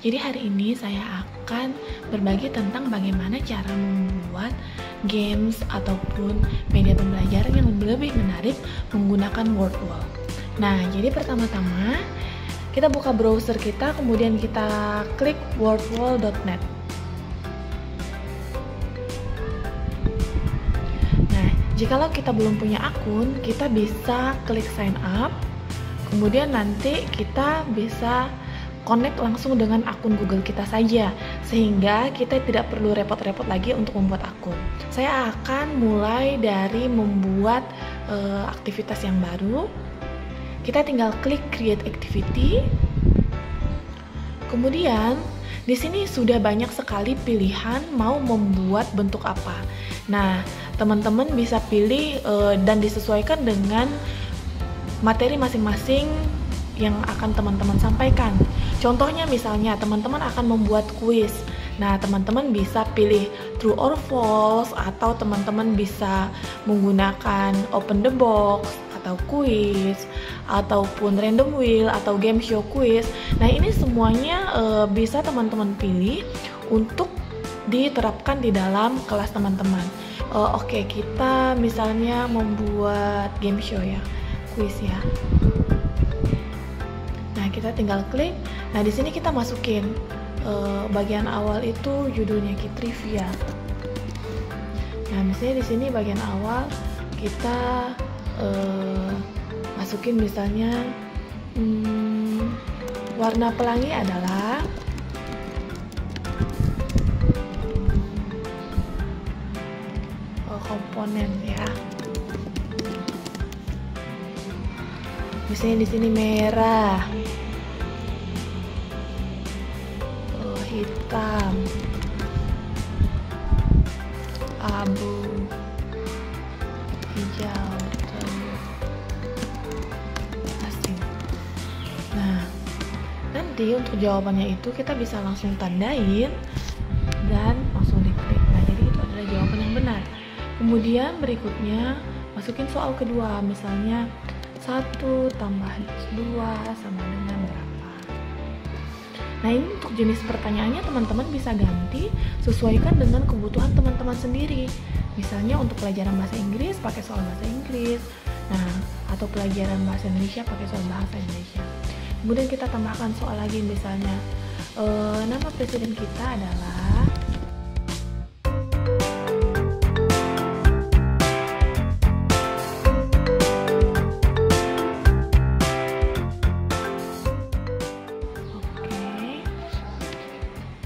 Jadi hari ini saya akan berbagi tentang bagaimana cara membuat games ataupun media pembelajaran yang lebih menarik menggunakan Wordwall. Nah, jadi pertama-tama kita buka browser kita, kemudian kita klik wordwall.net. Nah, jikalau kita belum punya akun, kita bisa klik sign up, kemudian nanti kita bisa connect langsung dengan akun Google kita saja, sehingga kita tidak perlu repot-repot lagi untuk membuat akun. Saya akan mulai dari membuat aktivitas yang baru. Kita tinggal klik create activity. Kemudian di sini sudah banyak sekali pilihan mau membuat bentuk apa. Nah, teman-teman bisa pilih dan disesuaikan dengan materi masing-masing yang akan teman-teman sampaikan. Contohnya misalnya teman-teman akan membuat kuis. Nah, teman-teman bisa pilih true or false, atau teman-teman bisa menggunakan open the box atau kuis, ataupun random wheel atau game show quiz. Nah, ini semuanya bisa teman-teman pilih untuk diterapkan di dalam kelas teman-teman. Oke, kita misalnya membuat game show ya, kuis ya. Nah, kita tinggal klik. Nah, di sini kita masukin bagian awal itu judulnya trivia. Nah, misalnya di sini bagian awal kita masukin misalnya warna pelangi adalah komponen ya. Misalnya di sini merah, hitam, abu, hijau, telur, asin. Nah, nanti untuk jawabannya itu kita bisa langsung tandain dan langsung diklik. Nah, jadi itu adalah jawaban yang benar. Kemudian berikutnya masukin soal kedua, misalnya 1 tambah 2 sama dengan berapa. Nah, ini untuk jenis pertanyaannya teman-teman bisa ganti sesuaikan dengan kebutuhan teman-teman sendiri. Misalnya untuk pelajaran bahasa Inggris pakai soal bahasa Inggris, nah, atau pelajaran bahasa Indonesia pakai soal bahasa Indonesia. Kemudian kita tambahkan soal lagi, misalnya nama presiden kita adalah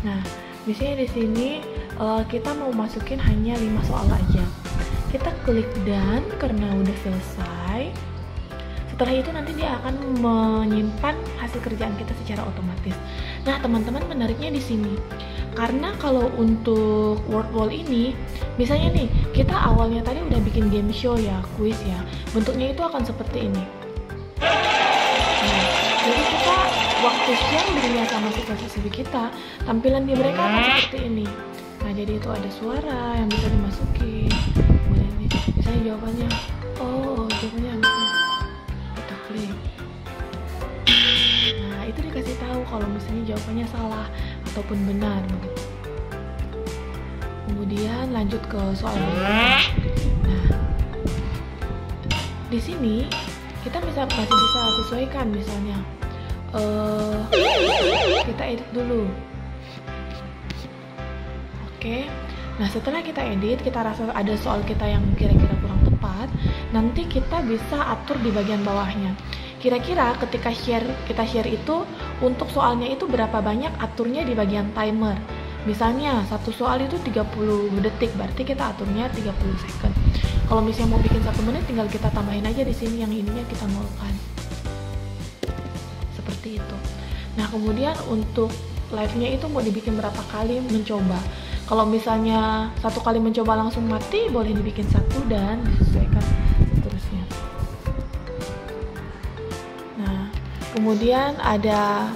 Nah, misalnya di sini kita mau masukin hanya 5 soal aja. Kita klik done karena udah selesai. Setelah itu nanti dia akan menyimpan hasil kerjaan kita secara otomatis. Nah, teman-teman, menariknya di sini. Karena kalau untuk Wordwall ini, misalnya nih, kita awalnya tadi udah bikin game show ya, quiz ya. Bentuknya itu akan seperti ini. Nah, jadi kita waktu share dirinya sama siswa-siswi kita, tampilan di mereka akan seperti ini. Nah, jadi itu ada suara yang bisa dimasukin. Kemudian ini, misalnya jawabannya, jawabannya misalnya kita klik. Nah, itu dikasih tahu kalau misalnya jawabannya salah ataupun benar begitu. Kemudian lanjut ke soal berikutnya. Nah, di sini kita masih bisa sesuaikan, misalnya kita edit dulu. Oke. Nah, setelah kita edit, kita rasa ada soal kita yang kira-kira kurang tepat, nanti kita bisa atur di bagian bawahnya. Kira-kira ketika kita share itu, untuk soalnya itu berapa banyak, aturnya di bagian timer. Misalnya satu soal itu 30 detik, berarti kita aturnya 30 second. Kalau misalnya mau bikin 1 menit, tinggal kita tambahin aja di sini, yang ininya kita nolkan. Seperti itu. Nah, kemudian untuk live-nya itu mau dibikin berapa kali mencoba. Kalau misalnya 1 kali mencoba langsung mati, boleh dibikin 1 dan disesuaikan seterusnya. Nah, kemudian ada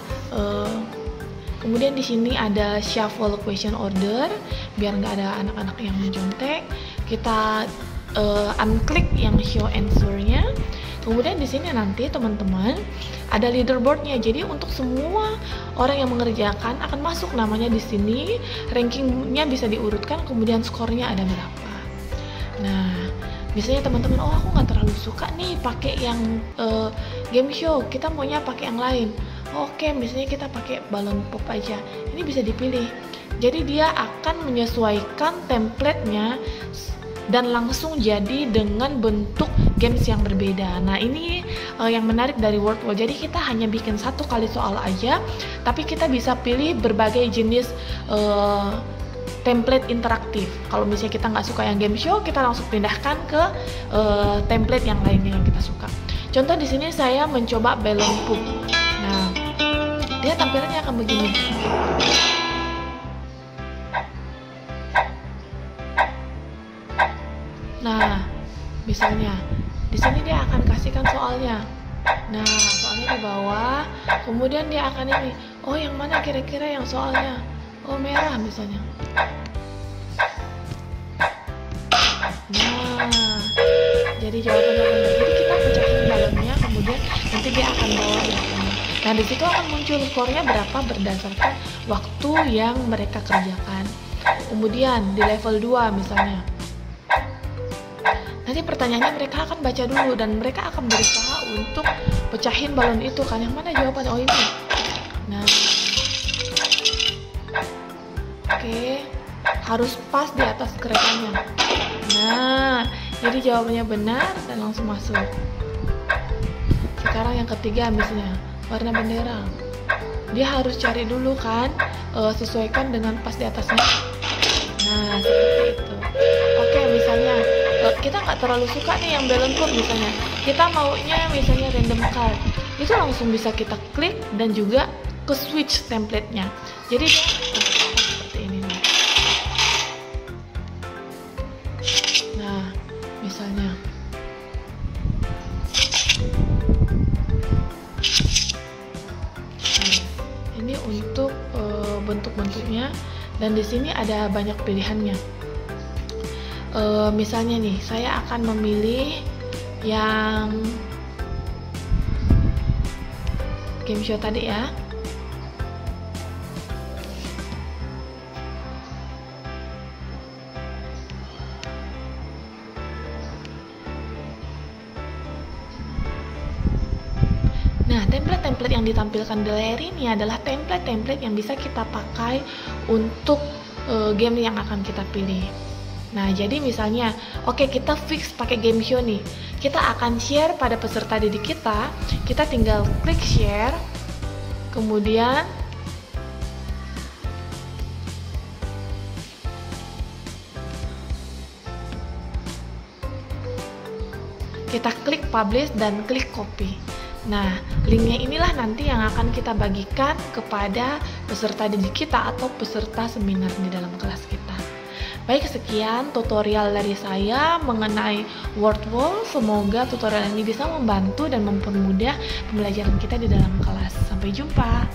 kemudian di sini ada shuffle question order, biar nggak ada anak-anak yang mencontek. Kita unklik yang show answer-nya. Kemudian di sini nanti teman-teman ada leaderboardnya. Jadi untuk semua orang yang mengerjakan akan masuk namanya di sini, rankingnya bisa diurutkan, kemudian skornya ada berapa. Nah, biasanya teman-teman, oh aku nggak terlalu suka nih pakai yang game show, kita maunya pakai yang lain. Oke, misalnya kita pakai balon pop aja. Ini bisa dipilih. Jadi dia akan menyesuaikan template-nya dan langsung jadi dengan bentuk games yang berbeda. Nah ini yang menarik dari Wordwall. Jadi kita hanya bikin satu kali soal aja, tapi kita bisa pilih berbagai jenis template interaktif. Kalau misalnya kita nggak suka yang game show, kita langsung pindahkan ke template yang lainnya yang kita suka. Contoh di sini saya mencoba balon poop. Nah dia tampilannya akan begini. Nah, misalnya di sini dia akan kasihkan soalnya. Nah, soalnya di bawah. Kemudian dia akan ini. Oh, yang mana kira-kira yang soalnya? Oh, merah misalnya. Nah, jadi jawabannya benar. Jadi kita pecahin balonnya, kemudian nanti dia akan bawa jawabannya. Nah, di situ akan muncul skornya berapa berdasarkan waktu yang mereka kerjakan. Kemudian di level 2 misalnya. Nanti pertanyaannya mereka akan baca dulu dan mereka akan berusaha untuk pecahin balon itu kan. Yang mana jawabannya? Oh ini. Nah, oke, harus pas di atas keretanya. Nah, jadi jawabannya benar dan langsung masuk. Sekarang yang ketiga misalnya warna bendera. Dia harus cari dulu kan, sesuaikan dengan pas di atasnya. Nah, seperti itu. Oke, misalnya kita nggak terlalu suka nih yang balon pop misalnya, kita maunya misalnya random card, itu langsung bisa kita klik dan juga ke switch template-nya. Jadi seperti ini nih. Nah misalnya ini untuk bentuk-bentuknya, dan di sini ada banyak pilihannya. Misalnya nih, saya akan memilih yang game show tadi ya. Nah, template-template yang ditampilkan di layar ini adalah template-template yang bisa kita pakai untuk game yang akan kita pilih. Nah, jadi misalnya, oke, kita fix pakai game show nih. Kita akan share pada peserta didik kita. Kita tinggal klik share. Kemudian kita klik publish dan klik copy. Nah, linknya inilah nanti yang akan kita bagikan kepada peserta didik kita atau peserta seminar di dalam kelas kita. Baik, sekian tutorial dari saya mengenai Wordwall. Semoga tutorial ini bisa membantu dan mempermudah pembelajaran kita di dalam kelas. Sampai jumpa.